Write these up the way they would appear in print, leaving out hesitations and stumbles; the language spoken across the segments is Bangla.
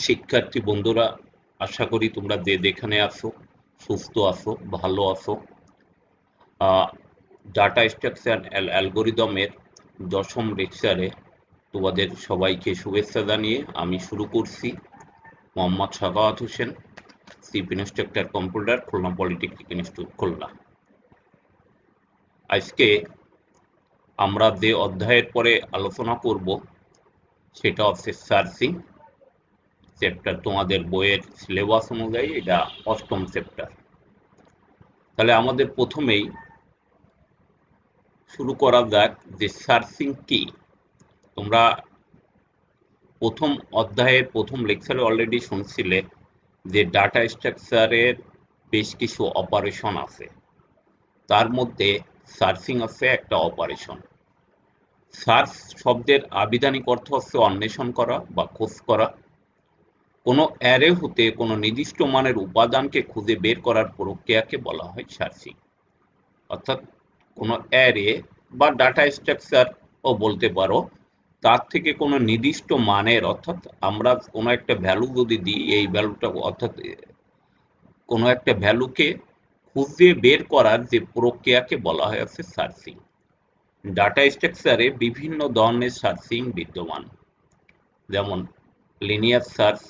শিক্ষার্থী বন্ধুরা, আশা করি তোমরা যে যেখানে আছো সুস্থ আছো, ভালো আছো। ডাটা স্ট্রাকচার অ্যালগোরিদমের দশম লেকচারে তোমাদের সবাইকে শুভেচ্ছা জানিয়ে আমি শুরু করছি। Mohammad Sakhawat Hossain, chief instructor computer, Khulna polytechnic institute, Khulna. আজকে আমরা যে অধ্যায়ের পরে আলোচনা করব সেটা হচ্ছে সার্চিং চ্যাপ্টার। তোমাদের বইয়ের সিলেবাস অনুযায়ী এটা অষ্টম চ্যাপ্টার। তাহলে আমাদের প্রথমেই শুরু করা যাক যে সার্চিং কি। তোমরা প্রথম অধ্যায়ের প্রথম লেকচারে অলরেডি শুনছিলে যে ডাটা স্ট্রাকচারের বেশ কিছু অপারেশন আছে, তার মধ্যে সার্চিং আছে একটা অপারেশন। সার্চ শব্দের আবিধানিক অর্থ হচ্ছে অন্বেষণ করা বা খোঁজ করা। কোনো অ্যারে হতে কোনো নির্দিষ্ট মানের উপাদানকে খুঁজে বের করার প্রক্রিয়াকে বলা হয় সার্চিং। অর্থাৎ কোনো অ্যারে বা ডাটা স্ট্রাকচার ও বলতে পারো, তার থেকে কোনো নির্দিষ্ট মানের, অর্থাৎ আমরা কোনো একটা ভ্যালু যদি দিই, এই ভ্যালুটা অর্থাৎ কোনো একটা ভ্যালুকে খুঁজে বের করার যে প্রক্রিয়াকে বলা হয় হচ্ছে সার্চিং। ডাটা স্ট্রাকচারে বিভিন্ন ধরনের সার্চিং বিদ্যমান, যেমন linear search,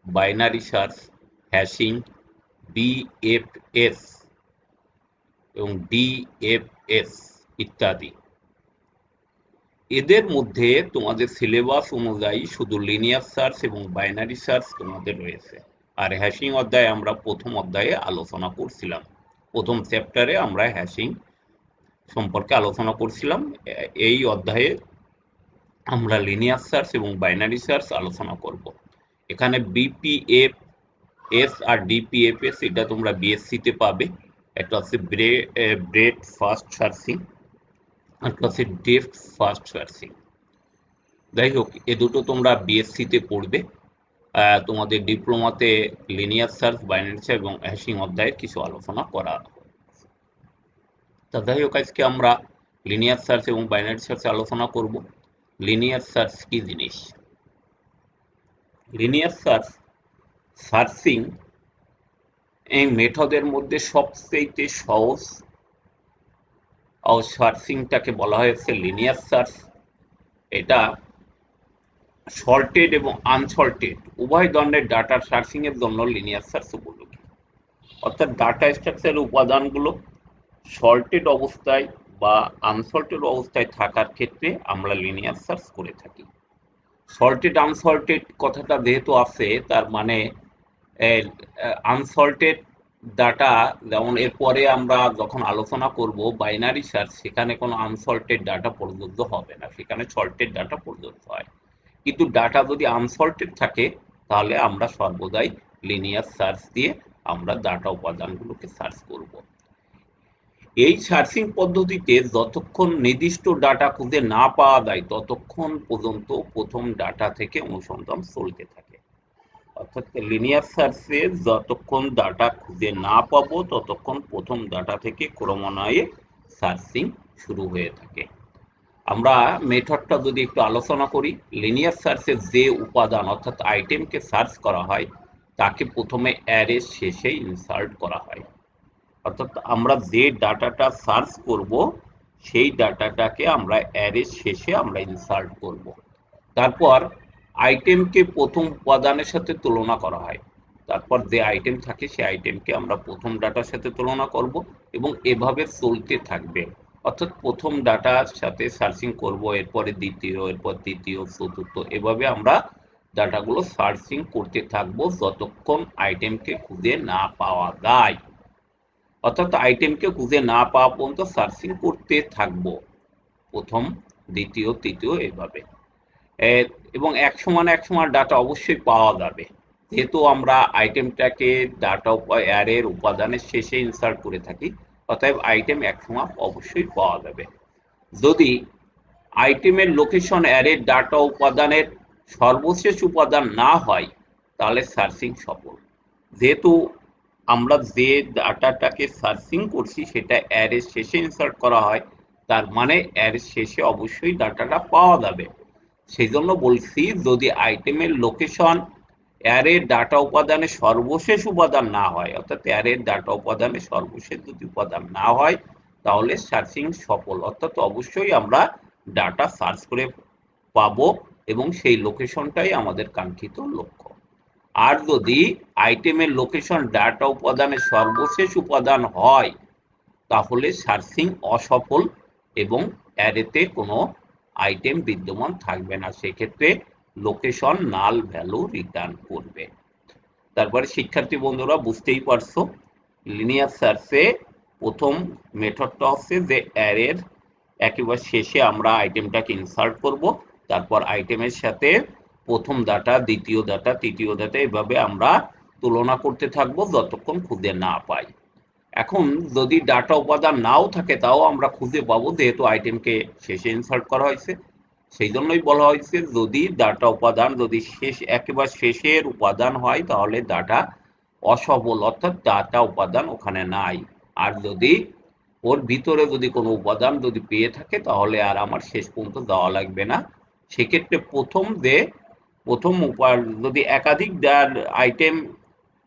binary search, hashing, BFS এবং ডিএফএস ইত্যাদি। এদের মধ্যে তোমাদের সিলেবাস অনুযায়ী শুধু লিনিয়ার সার্চ এবং বাইনারি সার্চ তোমাদের রয়েছে। আর হ্যাশিং অধ্যায়ে আমরা প্রথম অধ্যায়ে আলোচনা করছিলাম, প্রথম চ্যাপ্টারে আমরা হ্যাশিং সম্পর্কে আলোচনা করছিলাম। এই অধ্যায়ে আমরা লিনিয়ার সার্চ এবং বাইনারি সার্চ আলোচনা করব। এখানে বিপিএফএস আর ডিপিএফএস এটা তোমরা বিএসসিতে পাবে। একটা হচ্ছে ব্রেড ফার্স্ট সার্চিং, একটা হচ্ছে ডেপথ ফার্স্ট সার্চিং। যাই হোক, এ দুটো তোমরা বিএসসিতে পড়বে। তোমাদের ডিপ্লোমাতে লিনিয়ার সার্চ, বাইনারি সার্চ এবং হ্যাশিং অধ্যায়ের কিছু আলোচনা করা। তা যাই হোক, আজকে আমরা লিনিয়ার সার্চ এবং বাইনারি সার্চ আলোচনা করব। লিনিয়ার সার্চ কি জিনিস? লিনিয়ার সার্চ সার্চিং এই মেথডের মধ্যে সবচেয়ে সহজ ও সার্চিংটাকে বলা হয়েছে লিনিয়ার সার্চ। এটা সর্টেড এবং আনসর্টেড উভয় ধরনের ডাটা সার্চিং এর জন্য লিনিয়ার সার্চ উপযোগী। অর্থাৎ ডাটা স্ট্রাকচারের উপাদানগুলো সর্টেড অবস্থায় বা আনসর্টেড অবস্থায় থাকার ক্ষেত্রে আমরা লিনিয়ার সার্চ করে থাকি। সর্টেড আনসর্টেড কথাটা যেহেতু আছে, তার মানে আনসর্টেড ডাটা, যেমন এরপরে আমরা যখন আলোচনা করব বাইনারি সার্চ, সেখানে কোনো আনসর্টেড ডাটা প্রযোজ্য হবে না, সেখানে সর্টেড ডাটা প্রযোজ্য হয়। কিন্তু ডাটা যদি আনসর্টেড থাকে, তাহলে আমরা সর্বদাই লিনিয়ার সার্চ দিয়ে আমরা ডাটা উপাদানগুলোকে সার্চ করব। এই সার্চিং পদ্ধতিতে যতক্ষণ নির্দিষ্ট ডাটা খুঁজে না পাওয়া যায়, ততক্ষণ পর্যন্ত প্রথম ডাটা থেকে অনুসন্ধান চলতে থাকে। অর্থাৎ লিনিয়ার সার্চে যতক্ষণ ডাটা খুঁজে না পাবো, ততক্ষণ প্রথম ডাটা থেকে ক্রমান্বয়ে সার্চিং শুরু হয়ে থাকে। আমরা মেথডটা যদি একটু আলোচনা করি, লিনিয়ার সার্চের যে উপাদান অর্থাৎ আইটেমকে সার্চ করা হয়, তাকে প্রথমে অ্যারের শেষে ইনসার্ট করা হয়। অর্থাৎ আমরা যে ডাটাটা সার্চ করব, সেই ডাটাটাকে আমরা অ্যারের শেষে আমরা ইনসার্ট করব। তারপর আইটেমকে প্রথম উপাদানের সাথে তুলনা করা হয়। তারপর যে আইটেম থাকে সেই আইটেমকে আমরা প্রথম ডাটার সাথে তুলনা করব এবং এভাবে চলতে থাকবে। অর্থাৎ প্রথম ডাটার সাথে সার্চিং করব, এরপরে দ্বিতীয়, এরপর তৃতীয়, চতুর্থ, এভাবে আমরা ডাটাগুলো সার্চিং করতে থাকবো যতক্ষণ আইটেমকে খুঁজে না পাওয়া যায়। অর্থাৎ আইটেমকে খুঁজে না পাওয়া পর্যন্ত সার্চিং করতে থাকবো, প্রথম, দ্বিতীয়, তৃতীয়, এভাবে। এবং এক সময় ডাটা অবশ্যই পাওয়া যাবে, যেহেতু আমরা আইটেমটাকে ডাটা অ্যারের উপাদানের শেষে ইনসার্ট করে থাকি। অতএব আইটেম এক সময় অবশ্যই পাওয়া যাবে। যদি আইটেমের লোকেশন অ্যারের ডাটা উপাদানের সর্বশেষ উপাদান না হয়, তাহলে সার্চিং সফল। যেহেতু আমরা যে ডাটাটাকে সার্চিং করছি সেটা অ্যারের শেষে ইনসার্ট করা হয়, তার মানে অ্যারের শেষে অবশ্যই ডাটাটা পাওয়া যাবে। সেই জন্য বলছি, যদি আইটেমের লোকেশন অ্যারের ডাটা উপাদানে সর্বশেষ উপাদান না হয়, অর্থাৎ অ্যারের ডাটা উপাদানে সর্বশেষ যদি উপাদান না হয়, তাহলে সার্চিং সফল, অর্থাৎ অবশ্যই আমরা ডাটা সার্চ করে পাবো এবং সেই লোকেশনটাই আমাদের কাঙ্ক্ষিত লক্ষ্য। আর যদি আইটেমের লোকেশন ডাটা উপাদানের সর্বশেষ উপাদান হয়, তাহলে সার্চিং অসফল এবং অ্যারেতে কোনো আইটেম বিদ্যমান থাকবে না, সেক্ষেত্রে লোকেশন নাল ভ্যালু রিটার্ন করবে। তারপরে শিক্ষার্থী বন্ধুরা বুঝতেই পারছো, লিনিয়ার সার্চে প্রথম মেথডটা হচ্ছে যে অ্যারের একেবারে শেষে আমরা আইটেমটাকে ইনসার্ট করব, তারপর আইটেমের সাথে প্রথম ডাটা, দ্বিতীয় ডাটা, তৃতীয় ডাটা, এভাবে আমরা তুলনা করতে থাকবো যতক্ষণ খুঁজে না পাই। এখন যদি ডাটা উপাদান নাও থাকে তাও আমরা খুঁজে পাবো, যেহেতু আইটেমকে শেষে ইনসার্ট করা হয়েছে। সেই জন্যই বলা হয়েছে যদি ডাটা উপাদান যদি একেবারে শেষের উপাদান হয় তাহলে ডাটা অসফল, অর্থাৎ ডাটা উপাদান ওখানে নাই। আর যদি ওর ভিতরে যদি কোনো উপাদান যদি পেয়ে থাকে তাহলে আর আমার শেষ পর্যন্ত যাওয়া লাগবে না। সেক্ষেত্রে প্রথম যদি একাধিক আইটেম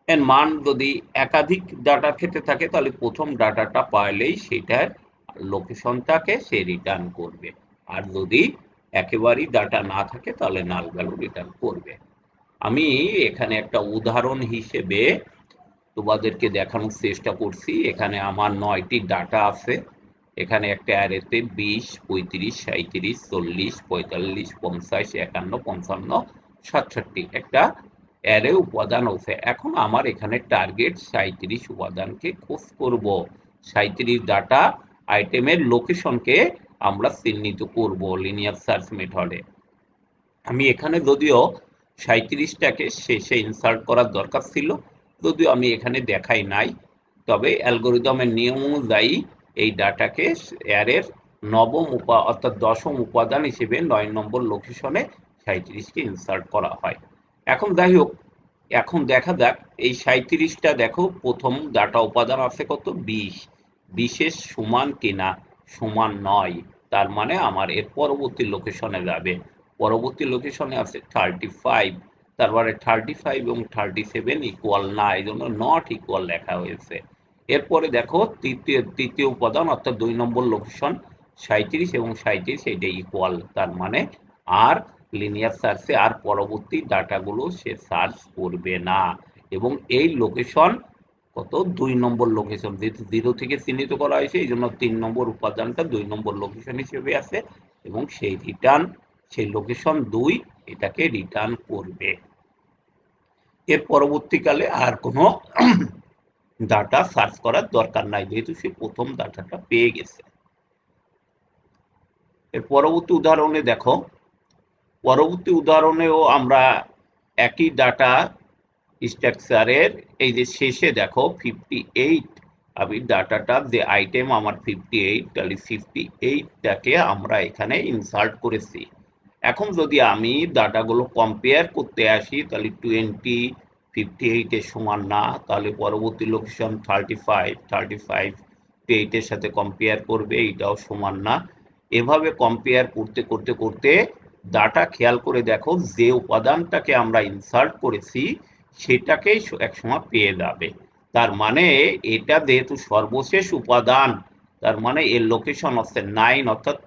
এর মান যদি একাধিক ডাটার ক্ষেত্রে থাকে তাহলে প্রথম ডাটাটা পাইলেই সেটার লোকেশনটাকে সে রিটার্ন করবে। আর যদি একেবারেই ডাটা না থাকে তাহলে নাল ভ্যালু রিটার্ন করবে। আমি এখানে একটা উদাহরণ হিসেবে তোমাদেরকে দেখানোর চেষ্টা করছি। এখানে আমার 9টি ডাটা আছে। এখানে একটা অ্যারেতে 20, 35, 37, 40, 45, 50, 51, 55, 67 একটা অ্যারে উপাদান আছে। এখন আমার এখানে টার্গেট 37 উপাদানকে খোঁজ করব। 37 ডাটা আইটেমের লোকেশনকে আমরা চিহ্নিত করব লিনিয়ার সার্চ মেথডে। আমি এখানে যদিও 37টাকে শেষে ইনসার্ট করার দরকার ছিল, যদিও আমি এখানে দেখাই নাই, তবে অ্যালগোরিদমের নিয়ম অনুযায়ী এই ডাটাকে অ্যারের অর্থাৎ 10ম উপাদান হিসেবে 9 নম্বর লোকেশনে 37কে ইনসার্ট করা হয়। এখন যাই হোক, এখন দেখা যাক এই 37টা দেখো প্রথম ডাটা উপাদান আছে কত, 20, 20 সমান কিনা, সমান নয়, তার মানে আমার এর পরবর্তী লোকেশনে যাবে। পরবর্তী লোকেশনে আছে 35, তারপরে 35 এবং 37 ইকুয়াল না, এই জন্য নট ইকুয়াল লেখা হয়েছে। এরপরে দেখো তৃতীয় উপাদান অর্থাৎ 2 নম্বর লোকেশন 37 এবং 37 এটা ইকুয়াল, তার মানে আর লিনিয়ার সার্চে আর পরবর্তী ডাটাগুলো সে সার্চ করবে না। এবং এই লোকেশন কত, 2 নম্বর লোকেশন, যেহেতু 0 থেকে চিহ্নিত করা হয়েছে এই জন্য 3 নম্বর উপাদানটা 2 নম্বর লোকেশন হিসেবে আছে এবং সেই লোকেশন 2 এটাকে রিটার্ন করবে। এর পরবর্তীকালে আর কোনো ডাটা সার্চ করার দরকার নাই, যেহেতু সে প্রথম ডাটাটা পেয়ে গেছে। এর পরবর্তী উদাহরণে দেখো, পরবর্তী উদাহরণেও আমরা একই ডাটা স্ট্রাকচারের এই যে শেষে দেখো 58, আমি ডাটাটা যে আইটেম আমার 58, তাহলে 58টাকে আমরা এখানে ইনসার্ট করেছি। এখন যদি আমি ডাটাগুলো কম্পেয়ার করতে আসি তাহলে 20 58 এর সমান না, তাহলে পরবর্তী লোকেশন 35 38 এর সাথে কম্পেয়ার করবে, এটাও সমান না। এভাবে কম্পেয়ার করতে করতে করতে ডাটা খেয়াল করে দেখো যে উপাদানটাকে আমরা ইনসার্ট করেছি সেটাকেই একসময় পেয়ে যাবে। তার মানে এটা যেহেতু সর্বশেষ উপাদান, তার মানে এর লোকেশন হচ্ছে 9, অর্থাৎ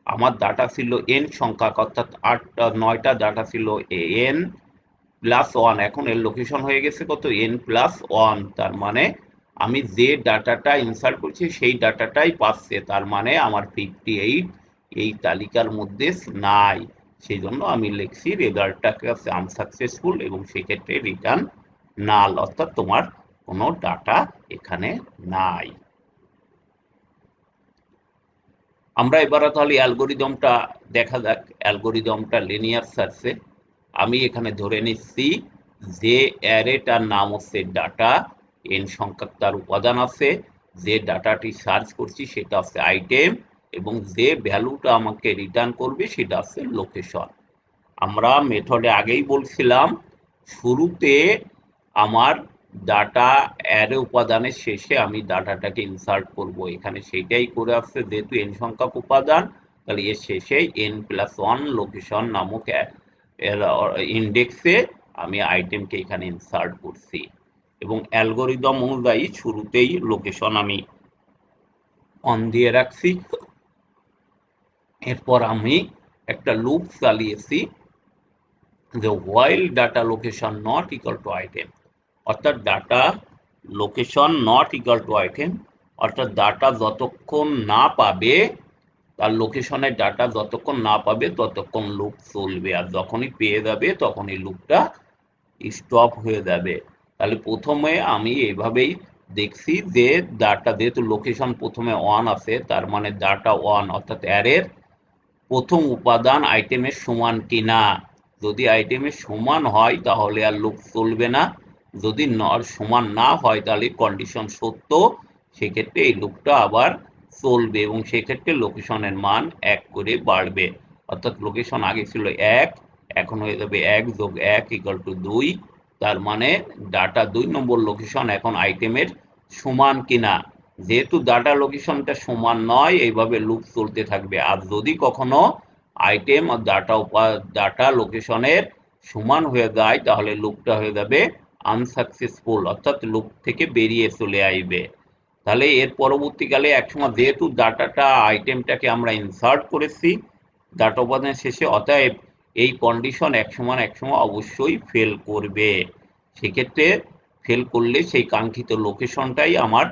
আমার ডাটা ছিল n সংখ্যক, অর্থাৎ 9টা ডাটা ছিল n+1, এখন এর লোকেশন হয়ে গেছে কত, n+1, তার মানে আমি যে ডাটাটা ইনসার্ট করছি সেই ডাটাটাই পাচ্ছে, তার মানে আমার 58 এই তালিকার মধ্যে নাই। সেই জন্য আমি লিখছি রেজাল্টটাকে আনসাকসেসফুল এবং সেক্ষেত্রে রিটার্ন নাল, অর্থাৎ তোমার কোনো ডাটা এখানে নাই। আমরা এবার তাহলে অ্যালগোরিদমটা দেখা যাক। অ্যালগোরিদমটা লিনিয়ার সার্চে আমি এখানে ধরে নিচ্ছি যে অ্যারেটার নাম হচ্ছে ডাটা, n সংখ্যক তার উপাদান আছে, যে ডাটাটি সার্চ করছি সেটা হচ্ছে আইটেম এবং যে ভ্যালুটা আমাকে রিটার্ন করবে সেটা হচ্ছে লোকেশন। আমরা মেথডে আগেই বলছিলাম শুরুতে আমার ডাটা অ্যারে উপাদানের শেষে আমি ডাটাটাকে ইনসার্ট করব, এখানে সেটাই করে আসছে, যেহেতু n সংখ্যক উপাদান তাহলে এর শেষে n+1 লোকেশন নামক ইন্ডেক্সে আমি আইটেমকে এখানে ইনসার্ট করছি এবং অ্যালগোরিদম অনুযায়ী শুরুতেই লোকেশন আমি অন দিয়ে রাখছি। এরপর আমি একটা লুপ চালিয়েছি যে while data location not equal to item, অর্থাৎ data location not equal to item, অর্থাৎ ডাটা যতক্ষণ না পাবে, তার লোকেশনের ডাটা যতক্ষণ না পাবে ততক্ষণ লুপ চলবে, আর যখনই পেয়ে যাবে তখনই লুপটা স্টপ হয়ে যাবে। তাহলে প্রথমে আমি এইভাবেই দেখছি যে ডাটা যেহেতু লোকেশন প্রথমে ওয়ান আছে, তার মানে ডাটা ওয়ান অর্থাৎ অ্যারের প্রথম উপাদান আইটেমের সমান কিনা। যদি আইটেমের সমান হয় তাহলে আর লুপ চলবে না, যদি সমান না হয় তাহলে কন্ডিশন সত্য, সেক্ষেত্রে এই লুপটা আবার চলবে এবং সেক্ষেত্রে লোকেশনের মান 1 করে বাড়বে। অর্থাৎ লোকেশন আগে ছিল 1, এখন হয়ে যাবে 1 যোগ 1 ইকুয়াল টু 2। তার মানে ডাটা 2 নম্বর লোকেশন এখন আইটেমের সমান কিনা। যেহেতু ডাটা লোকেশনটা সমান নয়, এইভাবে লুপ চলতে থাকবে। আর যদি কখনো আইটেম আর ডাটা লোকেশনের সমান হয়ে যায় তাহলে লুপটা হয়ে যাবে আনসাকসেসফুল, অর্থাৎ লুপ থেকে বেরিয়ে চলে আসবে। তাহলে এর পরবর্তীকালে একসময় যেহেতু ডাটাটা আইটেমটাকে আমরা ইনসার্ট করেছি ডাটা উপাদানের শেষে, অতএব এই কন্ডিশন একসময় অবশ্যই ফেল করবে। সেক্ষেত্রে ফেল করলে সেই কাঙ্ক্ষিত লোকেশনটাই আমার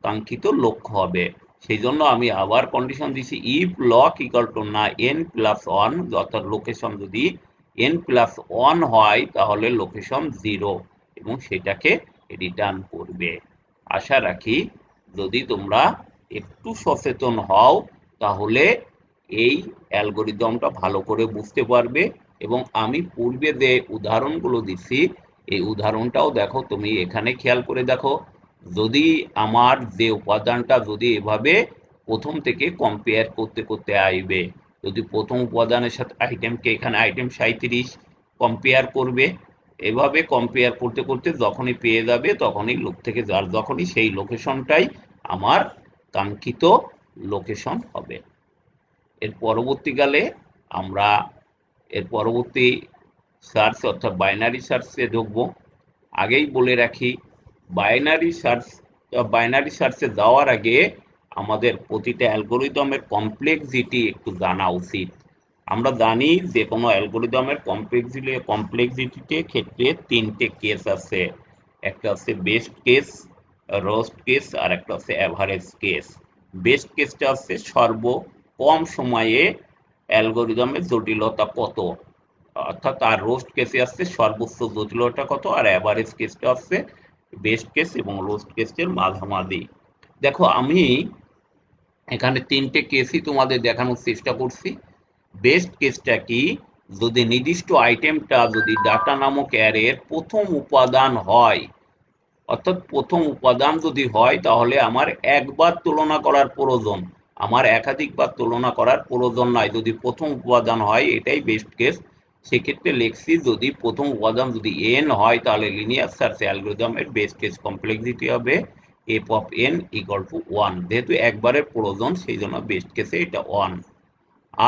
কাঙ্ক্ষিত লক্ষ্য হবে। সেই জন্য আমি আবার কন্ডিশন দিছি ইফ লক ইকুয়াল টু না n প্লাস ওয়ান, অর্থাৎ লোকেশন যদি n প্লাস ওয়ান হয় তাহলে লোকেশন 0 এবং সেটাকে রিটার্ন করবে। আশা রাখি যদি তোমরা একটু সচেতন হও তাহলে এই অ্যালগোরিদমটা ভালো করে বুঝতে পারবে। এবং আমি পূর্বে যে উদাহরণগুলো দিচ্ছি এই উদাহরণটাও দেখো, তুমি এখানে খেয়াল করে দেখো, যদি আমার যে উপাদানটা যদি এভাবে প্রথম থেকে কম্পেয়ার করতে করতে আসবে, যদি প্রথম উপাদানের সাথে আইটেমকে এখানে আইটেম 37 কম্পেয়ার করবে, এভাবে কম্পেয়ার করতে করতে যখনই পেয়ে যাবে তখনই লুপ থেকে যার যখনই সেই লোকেশনটাই আমার কাঙ্ক্ষিত লোকেশন হবে। এর পরবর্তীকালে আমরা এর পরবর্তী সার্চ অর্থাৎ বাইনারি সার্চে ঢুকবো। আগেই বলে রাখি বাইনারি সার্চে যাওয়ার আগে আমাদের প্রতিটা অ্যালগোরিদমের কমপ্লেক্সিটি একটু জানা উচিত। আমরা জানি যে কোনো অ্যালগোরিদমের কমপ্লেক্সিটিতে ক্ষেত্রে 3টে কেস আছে, একটা আছে বেস্ট কেস, রোস্ট কেস আর একটা আছে অ্যাভারেজ কেস। বেস্ট কেসটা আছে সর্ব কম সময়ে অ্যালগোরিদমের জটিলতা কত, অর্থাৎ আর রোস্ট কেসে আসছে সর্বোচ্চ জটিলতা কত, আর অ্যাভারেজ কেসটা আসছে বেস্ট কেস এবং রোস্ট কেসের মাঝামাঝি। দেখো আমি এখানে 3টে কেসই তোমাদের দেখানোর চেষ্টা করছি। বেস্ট কেসটা কি, যদি নির্দিষ্ট আইটেমটা যদি ডাটা নামক অ্যারের প্রথম উপাদান হয়, অর্থাৎ প্রথম উপাদান যদি হয় তাহলে আমার একবার তুলনা করার প্রয়োজন, আমার একাধিকবার তুলনা করার প্রয়োজন নয়, যদি প্রথম উপাদান হয় এটাই বেস্ট কেস। সেক্ষেত্রে লিখছি যদি প্রথম উপাদান যদি n হয় তাহলে লিনিয়ার সার্চ অ্যালগরিদমের বেস্ট কেস কমপ্লেক্সিটি হবে f of n equal to 1, যেহেতু একবারের প্রয়োজন সেই জন্য বেস্ট কেসে এটা 1।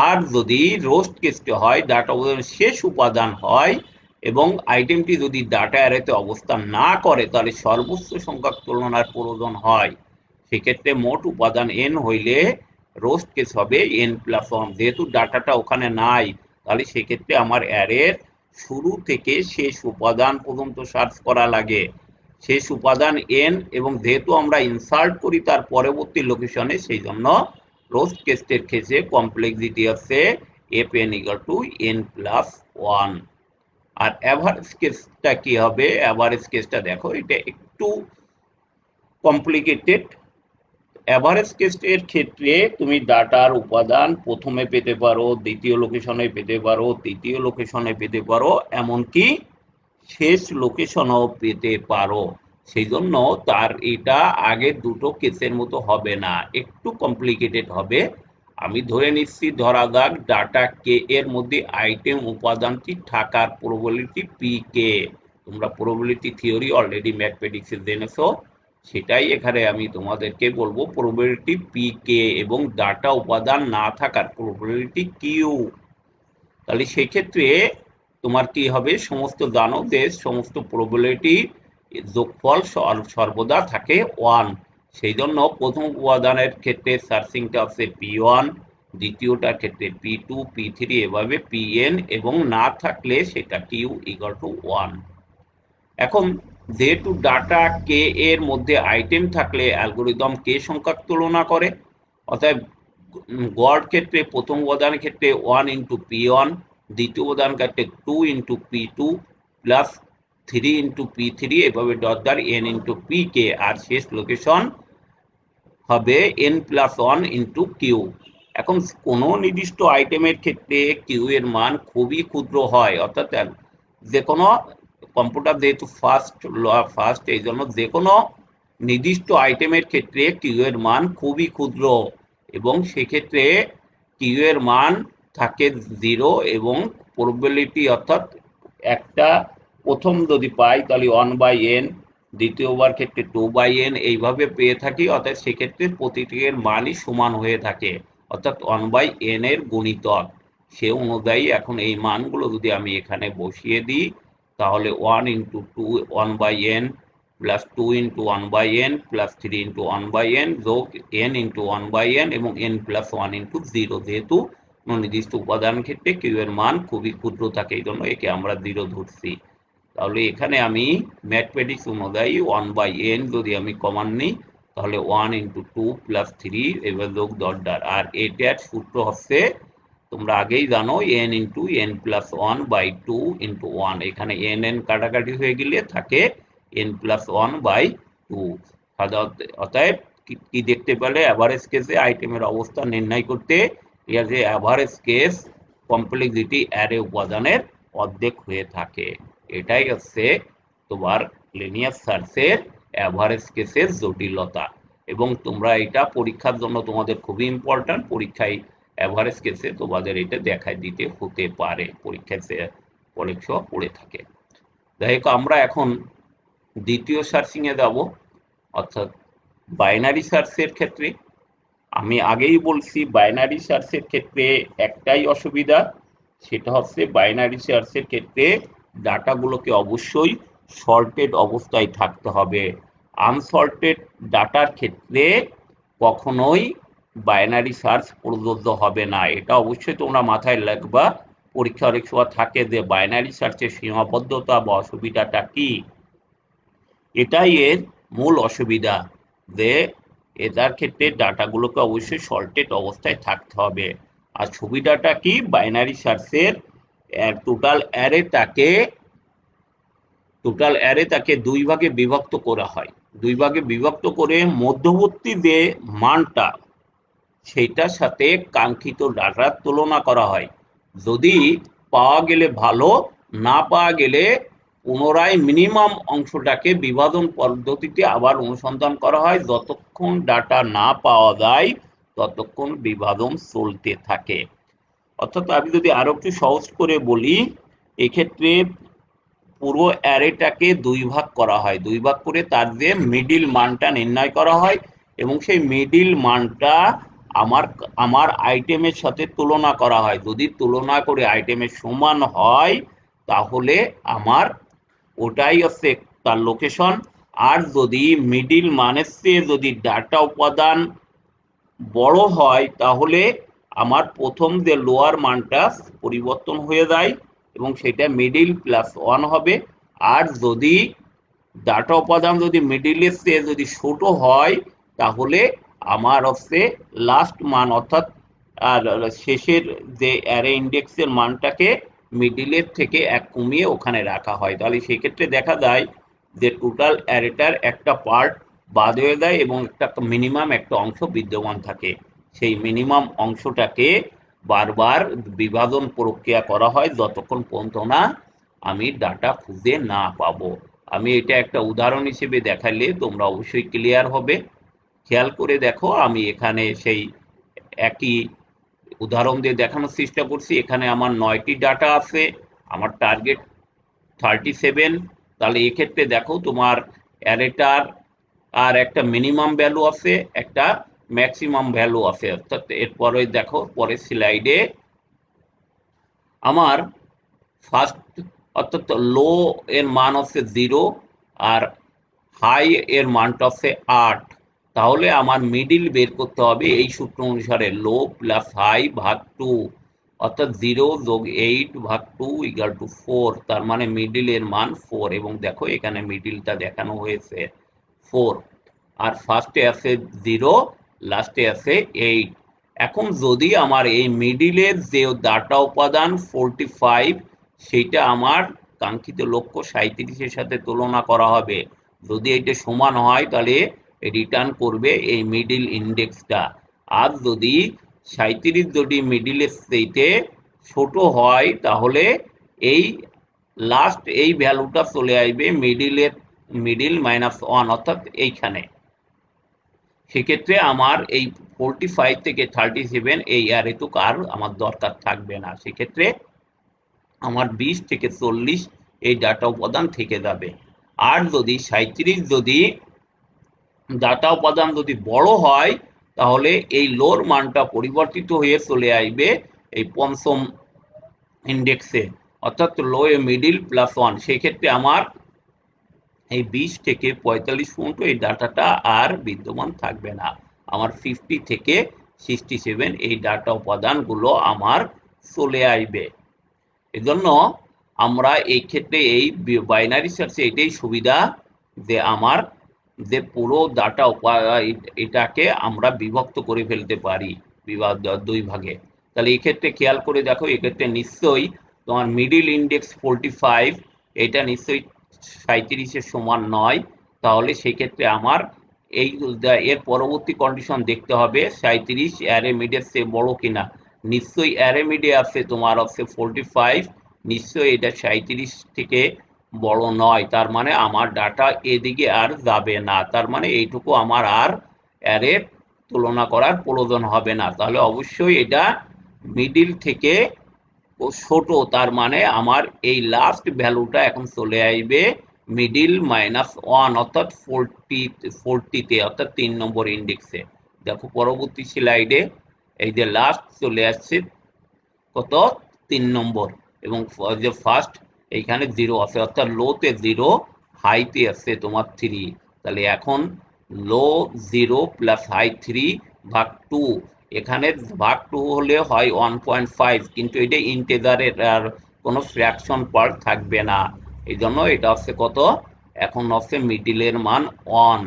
আর যদি রোস্ট কেসটা হয় ডাটা উপাদানের শেষ উপাদান হয় এবং আইটেমটি যদি ডাটা অ্যারেতে অবস্থান না করে তাহলে সর্বোচ্চ সংখ্যক তুলনার প্রয়োজন হয়। সেক্ষেত্রে মোট উপাদান n হইলে রোস্ট কেস হবে n প্লাস 1, যেহেতু ডাটাটা ওখানে নাই তাহলে সেক্ষেত্রে আমার অ্যারের শুরু থেকে শেষ উপাদান পর্যন্ত সার্চ করা লাগে, শেষ উপাদান n, এবং যেহেতু আমরা ইনসার্ট করি তার পরবর্তী লোকেশনে সেই জন্য রোস্ট কেসের ক্ষেত্রে কমপ্লেক্সিটি আছে fn equal to n plus 1। আর অ্যাভারেজ কেসটা কি হবে, অ্যাভারেজ কেসটা দেখো এটা একটু কমপ্লিকেটেড। অ্যাভারেজ কেসের ক্ষেত্রে তুমি ডাটার উপাদান প্রথমে পেতে পারো, দ্বিতীয় লোকেশনে পেতে পারো, তৃতীয় লোকেশনে পেতে পারো, এমনকি শেষ লোকেশনও পেতে পারো। সেই জন্য তার এটা আগের দুটো কেসের মতো হবে না, একটু কমপ্লিকেটেড হবে। আমি ধরে নিচ্ছি ধরা যাক ডাটা কে এর মধ্যে আইটেম উপাদানটি থাকার প্রবাবিলিটি পি কে। তোমরা প্রবাবিলিটি থিওরি অলরেডি ম্যাথমেটিক্সে জেনেছো, সেটাই এখানে আমি তোমাদেরকে বলবো প্রবাবিলিটি পি কে এবং ডাটা উপাদান না থাকার প্রবাবিলিটি কিউ। তাহলে সেক্ষেত্রে তোমার কি হবে, সমস্ত জানো যে সমস্ত প্রবাবিলিটি যোগফল সর্বদা থাকে 1। সেই জন্য প্রথম উপাদানের ক্ষেত্রে সার্চিংটা হচ্ছে P1, দ্বিতীয়টার ক্ষেত্রে P2, P3 এভাবে Pn, এবং না থাকলে সেটা Q ইকুয়াল টু 1। এখন যেহেতু ডাটা কে এর মধ্যে আইটেম থাকলে অ্যালগোরিদম কে সংখ্যক তুলনা করে, অতএব গড় ক্ষেত্রে প্রথম উপাদানের ক্ষেত্রে 1 ইন্টু P1, দ্বিতীয় উপাদান ক্ষেত্রে 2 into P2 plus 3 into P3 এভাবে ডটদার n ইন্টু Pk, আর শেষ লোকেশন হবে n+1 ইন্টু কিউ। এখন কোনো নির্দিষ্ট আইটেমের ক্ষেত্রে কিউ এর মান খুবই ক্ষুদ্র হয়, অর্থাৎ যে কোনো কম্পিউটার যেহেতু ফার্স্ট এই জন্য যে কোনো নির্দিষ্ট আইটেমের ক্ষেত্রে কিউ এর মান খুবই ক্ষুদ্র, এবং সেক্ষেত্রে কিউ এর মান থাকে 0, এবং প্রবাবিলিটি অর্থাৎ একটা প্রথম যদি পাই তাহলে 1/n, দ্বিতীয়বার ক্ষেত্রে 2/n এইভাবে পেয়ে থাকি, অর্থাৎ সেক্ষেত্রে প্রতিটির মানই সমান হয়ে থাকে, অর্থাৎ 1/n এর গুণিতক। সে অনুযায়ী এখন এই মানগুলো যদি আমি এখানে বসিয়ে দিই, তাহলে 1 into 2 1/n plus 2 into 1/n plus 3 into 1/n যোগ n ইন্টু 1/n এবং n+1 ইন্টু 0। যেহেতু নির্দিষ্ট উপাদান ক্ষেত্রে কিউ এর মান খুবই ক্ষুদ্র থাকে, এই জন্য একে আমরা 0 ধরছি। তাহলে এখানে আমি ম্যাথমেটিক্স অনুযায়ী 1/n যদি আমি কমন নিই, তাহলে 1 ইন্টু 2 প্লাস 3 এবার যোগ দরদার, আর এটার সূত্র হচ্ছে তোমরা আগেই জানো n ইন্টু n+1/2 ইন্টু 1। এখানে n কাটাকাটি হয়ে গেলে থাকে n+1/2। অতএব কি দেখতে পেলে, অ্যাভারেজ কেসে আইটেমের অবস্থান নির্ণয় করতে এর যে অ্যাভারেজ কেস কমপ্লেক্সিটি অ্যারে উপাদানের অর্ধেক হয়ে থাকে। এটাই হচ্ছে তোমার লিনিয়ার সার্চের অ্যাভারেজ কেসের জটিলতা, এবং তোমরা এটা পরীক্ষার জন্য তোমাদের খুবই ইম্পর্টেন্ট। পরীক্ষায় অ্যাভারেজ কেসে তোমাদের এটা দেখাই দিতে হতে পারে, পরীক্ষায় অনেক সময় পড়ে থাকে। যাই হোক, আমরা এখন দ্বিতীয় সার্চিং এ যাব, অর্থাৎ বাইনারি সার্চের ক্ষেত্রে। আমি আগেই বলছি বাইনারি সার্চের ক্ষেত্রে একটাই অসুবিধা, সেটা হচ্ছে বাইনারি সার্চের ক্ষেত্রে ডাটাগুলোকে অবশ্যই সর্টেড অবস্থায় থাকতে হবে। আনসর্টেড ডাটার ক্ষেত্রে কখনোই বাইনারি সার্চ প্রযোজ্য হবে না। এটা অবশ্যই তোমরা মাথায় রাখবা। পরীক্ষা অনেক সময় থাকে যে বাইনারি সার্চের সীমাবদ্ধতা বা অসুবিধাটা কি। এটাই এর মূল অসুবিধা, যে এটার ক্ষেত্রে ডাটাগুলোকে অবশ্যই সর্টেড অবস্থায় থাকতে হবে। আর সুবিধাটা কি, বাইনারি সার্চের টোটাল অ্যারেটাকে 2 ভাগে বিভক্ত করা হয়। 2 ভাগে বিভক্ত করে মধ্যবর্তী যে মানটা সেইটার সাথে কাঙ্ক্ষিত ডাটার তুলনা করা হয়। যদি পাওয়া গেলে ভালো, না পাওয়া গেলে পুনরায় মিনিমাম অংশটাকে বিভাজন পদ্ধতিতে আবার অনুসন্ধান করা হয়। যতক্ষণ ডাটা না পাওয়া যায় ততক্ষণ বিভাজন চলতে থাকে। অর্থাৎ আমি যদি আরো একটু সহজ করে বলি, এক্ষেত্রে পুরো অ্যারেটাকে 2 ভাগ করা হয়। 2 ভাগ করে তার যে মিডিল মানটা নির্ণয় করা হয়, এবং সেই মিডিল মানটা আমার আইটেমের সাথে তুলনা করা হয়। যদি তুলনা করে আইটেমের সমান হয় তাহলে আমার ওটাই হচ্ছে তার লোকেশন। আর যদি মিডিল মানের চেয়ে যদি ডাটা উপাদান বড় হয় তাহলে আমার প্রথম যে লোয়ার মানটা পরিবর্তন হয়ে যায় এবং সেটা মিডিল+1 হবে। আর যদি ডাটা উপাদান যদি মিডিলের চেয়ে যদি ছোট হয় তাহলে আমার হচ্ছে লাস্ট মান, অর্থাৎ শেষের যে অ্যারে ইন্ডেক্সের মানটাকে মিডিলের থেকে 1 কমিয়ে ওখানে রাখা হয়। তাহলে সেক্ষেত্রে দেখা যায় যে টোটাল অ্যারেটার একটা পার্ট বাদ হয়ে যায় এবং একটা মিনিমাম একটা অংশ বিদ্যমান থাকে। সেই মিনিমাম অংশটাকে বারবার বিভাজন প্রক্রিয়া করা হয় যতক্ষণ পর্যন্ত না আমি ডাটা খুঁজে না পাবো। আমি এটা একটা উদাহরণ হিসেবে দেখালে তোমরা অবশ্যই ক্লিয়ার হবে। খেয়াল করে দেখো, আমি এখানে সেই একই উদাহরণ দিয়ে দেখানোর চেষ্টা করছি। এখানে আমার 9টি ডাটা আছে, আমার টার্গেট 37। তাহলে এক্ষেত্রে দেখো তোমার অ্যারেটার আর একটা মিনিমাম ভ্যালু আছে, একটা ম্যাক্সিমাম ভ্যালু আছে। অর্থাৎ এরপরে দেখো পরের স্লাইডে আমার ফার্স্ট অর্থাৎ লো এর মান হচ্ছে 0 আর হাই এর মানটা হচ্ছে 8, তাহলে আমার মিডিল বের করতে হবে এই সূত্র অনুসারে লো প্লাস হাই ভাগ 2, অর্থাৎ 0 যোগ 8 ভাগ 2 ইকুয়াল টু 4, তার মানে মিডিল এর মান 4, এবং দেখো এখানে মিডিলটা দেখানো হয়েছে 4, আর ফার্স্টে আছে 0, লাস্টে আছে 8। এখন যদি আমার এই মিডিলের যে ডাটা উপাদান 45 সেইটা আমার কাঙ্ক্ষিত লক্ষ্য 37-এর সাথে তুলনা করা হবে, যদি এটা সমান হয় তাহলে রিটার্ন করবে এই মিডিল ইন্ডেক্সটা, আর যদি 37 যদি মিডিলের চাইতে ছোট হয় তাহলে এই লাস্ট এই ভ্যালুটা চলে আসবে মিডিল -1, অর্থাৎ এইখানে। সেক্ষেত্রে আমার এই 45 থেকে 37 এই অ্যারেটুকু আর আমার দরকার থাকবে না, সেক্ষেত্রে আমার 20 থেকে 40 এই ডাটা উপাদান থেকে যাবে। আর যদি 37 যদি ডাটা উপাদান যদি বড় হয় তাহলে এই লোর মানটা পরিবর্তিত হয়ে চলে আসবে এই পঞ্চম ইন্ডেক্সে, অর্থাৎ লো এ মিডিল +1। সেক্ষেত্রে আমার এই 20 থেকে 45 পর্যন্ত এই ডাটাটা আর বিদ্যমান থাকবে না, আমার 50 থেকে 67 এই ডাটা উপাদানগুলো আমার চলে আসবে। এজন্য আমরা এই ক্ষেত্রে এই বাইনারি সার্চে এটাই সুবিধা যে আমার যে পুরো ডাটা এটাকে আমরা বিভক্ত করে ফেলতে পারি দুই ভাগে। তাহলে এই ক্ষেত্রে খেয়াল করে দেখো, এক্ষেত্রে নিশ্চয়ই তোমার মিডিল ইন্ডেক্স 45 এটা নিশ্চয়ই 37-এর সমান নয়, তাহলে সেই ক্ষেত্রে আমার এই এর পরবর্তী কন্ডিশন দেখতে হবে 37 অ্যারে মিডের চেয়ে বড় কিনা। নিশ্চয়ই অ্যারে মিডে আছে তোমার হচ্ছে 45, নিশ্চয়ই এটা 37 থেকে বড় নয়, তার মানে আমার ডাটা এদিকে আর যাবে না, তার মানে এইটুকু আমার আর অ্যারে তুলনা করার প্রয়োজন হবে না, তাহলে অবশ্যই এটা মিডিল থেকে ছোট, তার মানে আমার এই লাস্ট ভ্যালুটা এখন চলে আসবে মিডিল -1, অর্থাৎ 40 অর্থাৎ 3 নম্বর ইন্ডেক্সে। দেখো পরবর্তী স্লাইডে এই যে লাস্ট চলে আসছে কত 3 নম্বর, এবং যে ফার্স্ট এইখানে 0 আছে, অর্থাৎ লোতে 0, হাইতে আছে তোমার 3, তাহলে এখন লো 0 প্লাস হাই 3 ভাগ 2, এখানে ভাগ 2 হলে হয় 1.5, কিন্তু এটা ইন্টিজারের আর কোনো ফ্র্যাকশন পার্ট থাকবে না, এই জন্য এটা হচ্ছে কত, এখন হচ্ছে মিডিলের মান 1,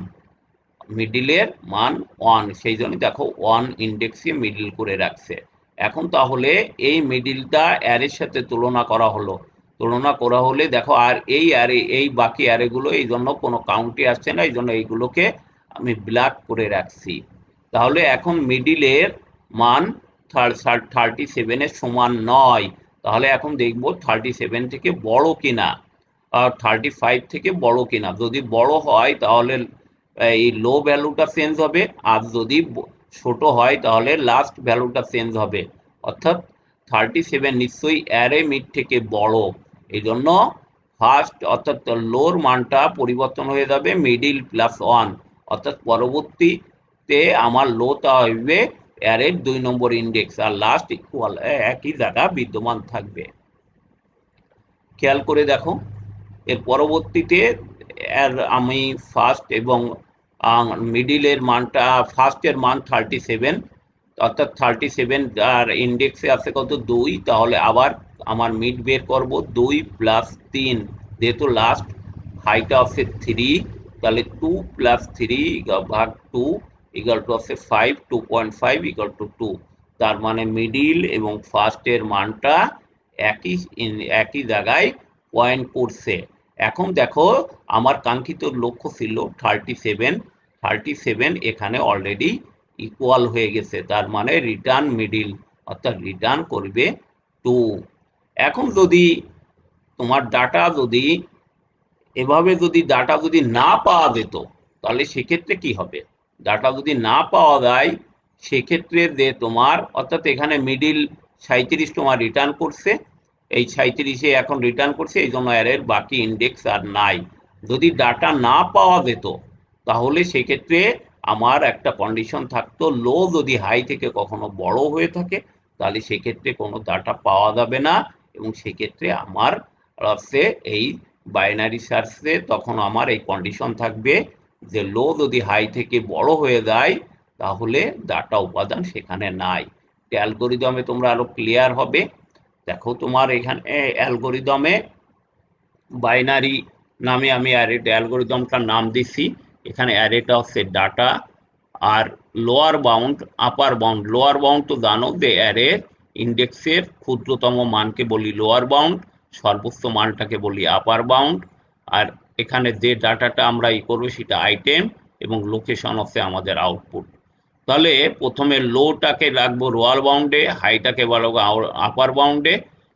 মিডিলের মান 1, সেই জন্য দেখো 1 ইন্ডেক্সে মিডিল করে রাখছে। এখন তাহলে এই মিডিলটা অ্যারের সাথে তুলনা করা হলে দেখো আর এই অ্যারে এই বাকি অ্যারেগুলো এই জন্য কোনো কাউন্টে আসছে না, এই জন্য এইগুলোকে আমি ব্ল্যাক করে রাখছি। তাহলে এখন মিডিলের মান 37-এর সমান নয়, তাহলে এখন দেখবো 37 থেকে বড় কিনা, আর 35 থেকে বড় কিনা। যদি বড় হয় তাহলে এই লো ভ্যালুটা চেঞ্জ হবে, আর যদি ছোট হয় তাহলে লাস্ট ভ্যালুটা চেঞ্জ হবে, অর্থাৎ 37 নিশ্চয়ই অ্যারে মিড থেকে বড়, এই জন্য ফার্স্ট অর্থাৎ লোর মানটা পরিবর্তন হয়ে যাবে মিডিল +1, অর্থাৎ পরবর্তীতে আমার লোটা হবে অ্যারের 2 নম্বর ইন্ডেক্স, আর লাস্ট ইকুয়াল একই জায়গা বিদ্যমান থাকবে। খেয়াল করে দেখো এর পরবর্তীতে আমি ফার্স্ট এবং মিডিলের মানটা, ফার্স্টের মান 37, অর্থাৎ 37 আর ইন্ডেক্সে আছে কত 2, তাহলে আবার আমার মিড বের করব 2 + 3, যেহেতু লাস্ট হাইটা আছে 3, তাহলে 2 + 3 ভাগ 2 ইকুয়াল টু আছে 5, 2.5 ইকুয়াল টু 2, তার মানে মিডিল এবং ফার্স্টের মানটা একই জায়গায় পয়েন্ট করছে। এখন দেখো আমার কাঙ্ক্ষিত লক্ষ্য ছিল 37 এখানে অলরেডি ইকুয়াল হয়ে গেছে, তার মানে রিটার্ন মিডিল, অর্থাৎ রিটার্ন করবে 2। এখন যদি তোমার ডাটা যদি এভাবে যদি ডাটা যদি না পাওয়া যেত তাহলে সেক্ষেত্রে কি হবে, ডাটা যদি না পাওয়া যায় সেক্ষেত্রে যে তোমার অর্থাৎ এখানে মিডিল 37 তোমার রিটার্ন করছে, এই 37-এ এখন রিটার্ন করছে, এই জন্য অ্যারের বাকি ইন্ডেক্স আর নাই। যদি ডাটা না পাওয়া যেত তাহলে সেক্ষেত্রে আমার একটা কন্ডিশন থাকতো, লো যদি হাই থেকে কখনো বড় হয়ে থাকে তাহলে সেক্ষেত্রে কোনো ডাটা পাওয়া যাবে না, এবং সেক্ষেত্রে আমার হচ্ছে এই বাইনারি সার্চে তখন আমার এই কন্ডিশন থাকবে যে লো যদি হাই থেকে বড় হয়ে যায় তাহলে ডাটা উপাদান সেখানে নাই। অ্যালগোরিদমে তোমরা আরো ক্লিয়ার হবে। দেখো তোমার এখানে অ্যালগোরিদমে বাইনারি নামে আমি অ্যালগোরিদমটার নাম দিছি। এখানে অ্যারেটা হচ্ছে ডাটা, আর lower bound upper bound. Lower bound তো জানো যে অ্যারে ইন্ডেক্সের ক্ষুদ্রতম মানকে বলি লোয়ার বাউন্ড, সর্বোচ্চ মানটাকে বলি আপার বাউন্ড। আর এখানে যে ডাটাটা আমরা করবো সেটা আইটেম, এবং লোকেশন হচ্ছে আমাদের আউটপুট। তাহলে প্রথমে লোটাকে রাখবো লোয়ার বাউন্ডে, হাইটাকে বলবো আপার বাউন্ডে,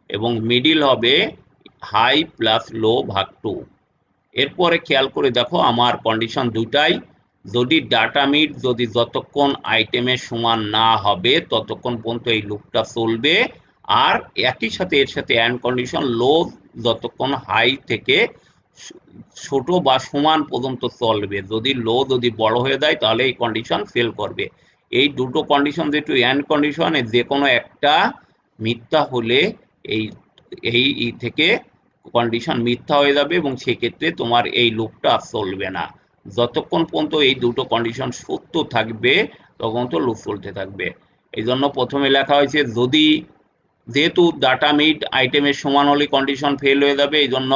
এবং মিডিল হবে হাই প্লাস লো ভাগ 2। এরপরে খেয়াল করে দেখো আমার কন্ডিশন দুটাই, যদি ডাটা মিট যদি যতক্ষণ আইটেমের সমান না হবে ততক্ষণ পর্যন্ত এই লুপটা চলবে, আর একই সাথে এর সাথে অ্যান্ড কন্ডিশন লো যতক্ষণ হাই থেকে ছোট বা সমান পর্যন্ত চলবে। যদি লো যদি বড় হয়ে যায় তাহলে এই কন্ডিশন ফেল করবে। এই দুটো কন্ডিশন যেহেতু অ্যান্ড কন্ডিশন, যে কোনো একটা মিথ্যা হলে এই এই থেকে কন্ডিশন মিথ্যা হয়ে যাবে, এবং সেক্ষেত্রে তোমার এই লুপটা চলবে না। যতক্ষণ পর্যন্ত এই দুটো কন্ডিশন সত্য থাকবে তখন তো লুপ চলতে থাকবে। এই জন্য প্রথমে লেখা হয়েছে যদি, যেহেতু ডাটা মিট আইটেমের সমান হলে কন্ডিশন ফেল হয়ে যাবে, এই জন্য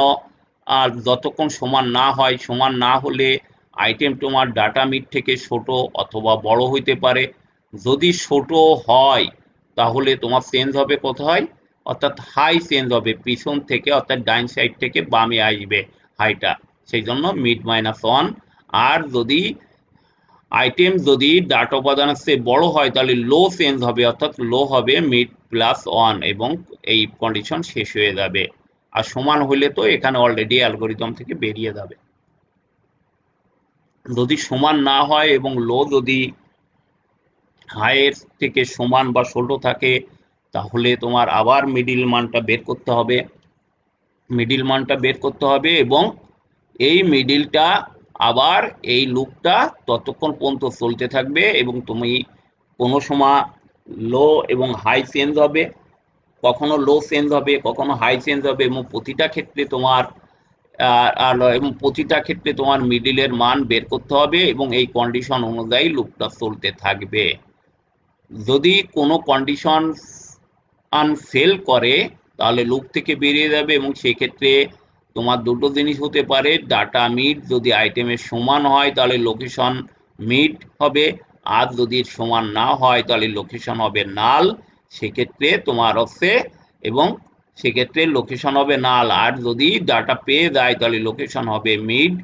আর যতক্ষণ সমান না হয়, সমান না হলে আইটেম তোমার ডাটা মিট থেকে ছোট অথবা বড় হইতে পারে। যদি ছোট হয় তাহলে তোমার চেঞ্জ হবে কোথায়, অর্থাৎ হাই চেঞ্জ হবে পিছন থেকে, অর্থাৎ ডাইন সাইড থেকে বামে আসবে হাইটা, সেই জন্য মিড -1। আর যদি আইটেম যদি ডাটা উপাদানের চেয়ে বড় হয় তাহলে লো চেঞ্জ হবে, অর্থাৎ লো হবে মিড +1, এবং এই কন্ডিশন শেষ হয়ে যাবে। আর সমান হলে তো এখানে অলরেডি অ্যালগোরিদম থেকে বেরিয়ে যাবে। যদি সমান না হয় এবং লো যদি হাইয়ের থেকে সমান বা ছোট থাকে তাহলে তোমার আবার মিডিল মানটা বের করতে হবে। এবং এই মিডিলটা আবার এই লুপটা ততক্ষণ পর্যন্ত চলতে থাকবে, এবং তুমি কোনো সময় লো এবং হাই চেঞ্জ হবে, কখনো লো চেঞ্জ হবে, কখনো হাই চেঞ্জ হবে, এবং প্রতিটা ক্ষেত্রে তোমার মিডিলের মান বের করতে হবে, এবং এই কন্ডিশন অনুযায়ী লুপটা চলতে থাকবে। যদি কোনো কন্ডিশন ফেল করে তাহলে লুপ থেকে বেরিয়ে যাবে, এবং সেক্ষেত্রে তোমার দুটো জিনিস হতে পারে, ডাটা মিট যদি আইটেমের সমান হয় তাহলে লোকেশন মিট হবে, আর যদি সমান না হয় তাহলে লোকেশন হবে নাল। সেক্ষেত্রে তোমার হচ্ছে, এবং সেক্ষেত্রে লোকেশন হবে নাল, আর যদি ডাটা পেয়ে যায় তাহলে লোকেশন হবে মিড,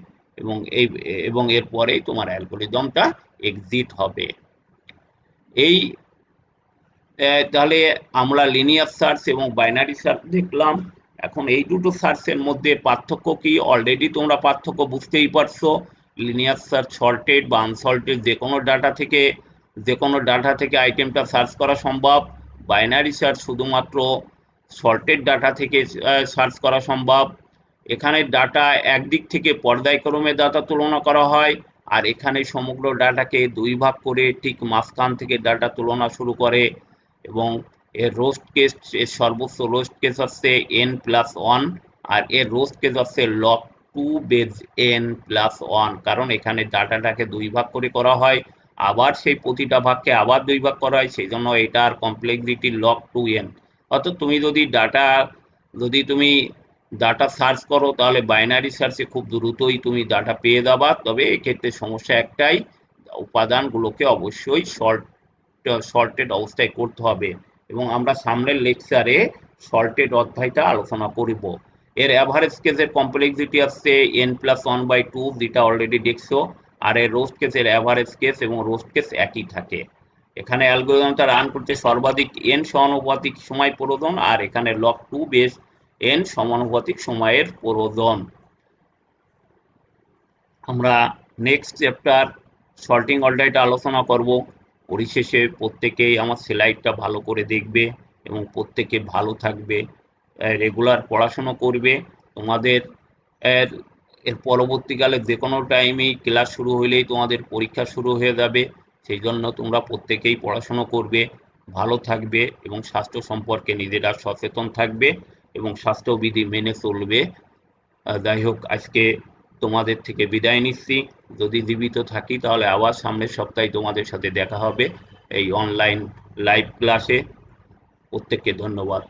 এবং এরপরেই তোমার অ্যালগোরিদমটা এক্সিট হবে। এই তাহলে আমরা লিনিয়ার সার্চ এবং বাইনারি সার্চ দেখলাম। এখন এই দুটো সার্চের মধ্যে পার্থক্য কি, অলরেডি তোমরা পার্থক্য বুঝতেই পারছো। লিনিয়ার সার্চ সর্টেড বা আনসর্টেড যে কোনো ডাটা থেকে আইটেমটা সার্চ করা সম্ভব। বাইনারি সার্চ শুধুমাত্র সর্টেড ডাটা থেকে সার্চ করা সম্ভব। এখানে ডাটা একদিক থেকে পর্যায়ক্রমে ডাটা তুলনা করা হয়, আর এখানে সমগ্র ডাটাকে দুই ভাগ করে ঠিক মাঝখান থেকে ডাটা তুলনা শুরু করে, এবং এর রোস্ট কেস, এর সর্বোচ্চ রোস্ট কেস হচ্ছে n+1, আর এর রোস্ট কেস হচ্ছে log2 বেজ n+1, কারণ এখানে ডাটাটাকে দুই ভাগ করে করা হয়, আবার সেই প্রতিটা ভাগকে আবার দুই ভাগ করা হয়, সেই জন্য এটার কমপ্লেক্সিটি log2n। অর্থাৎ যদি তুমি ডাটা সার্চ করো তাহলে বাইনারি সার্চে খুব দ্রুতই তুমি ডাটা পেয়ে যাবা, তবে এক্ষেত্রে সমস্যা একটাই, উপাদানগুলোকে অবশ্যই সর্টেড অবস্থায় করতে হবে, এবং আমরা সামনের লেকচারে সর্টেড অধ্যায়টা আলোচনা করব। এর অ্যাভারেজ কেসের কমপ্লেক্সিটি আসছে n+1/2, যেটা অলরেডি দেখছো, আর এর রোস্ট কেসের অ্যাভারেজ কেস এবং রোস্ট কেস একই থাকে। এখানে অ্যালগোরিদমটা রান করতে সর্বাধিক n সমানুপাতিক সময় প্রয়োজন, আর এখানে log2 বেস n সমানুপাতিক সময়ের প্রয়োজন। আমরা নেক্সট চ্যাপ্টার সর্টিং অধ্যায়টা আলোচনা করব। পরিশেষে প্রত্যেকেই আমার স্লাইডটা ভালো করে দেখবে এবং প্রত্যেকে ভালো থাকবে, রেগুলার পড়াশুনো করবে। তোমাদের এর পরবর্তীকালে যে কোনো টাইমেই ক্লাস শুরু হলেই তোমাদের পরীক্ষা শুরু হয়ে যাবে, সেই জন্য তোমরা প্রত্যেকেই পড়াশুনো করবে, ভালো থাকবে এবং স্বাস্থ্য সম্পর্কে নিজেরা সচেতন থাকবে। এবং স্বাস্থ্যবিধি মেনে চলবে। যাই হোক, আজকে তোমাদের থেকে বিদায় নিচ্ছি। যদি জীবিত থাকি তাহলে আবার সামনের সপ্তাহে তোমাদের সাথে দেখা হবে এই অনলাইন লাইভ ক্লাসে। প্রত্যেককে ধন্যবাদ।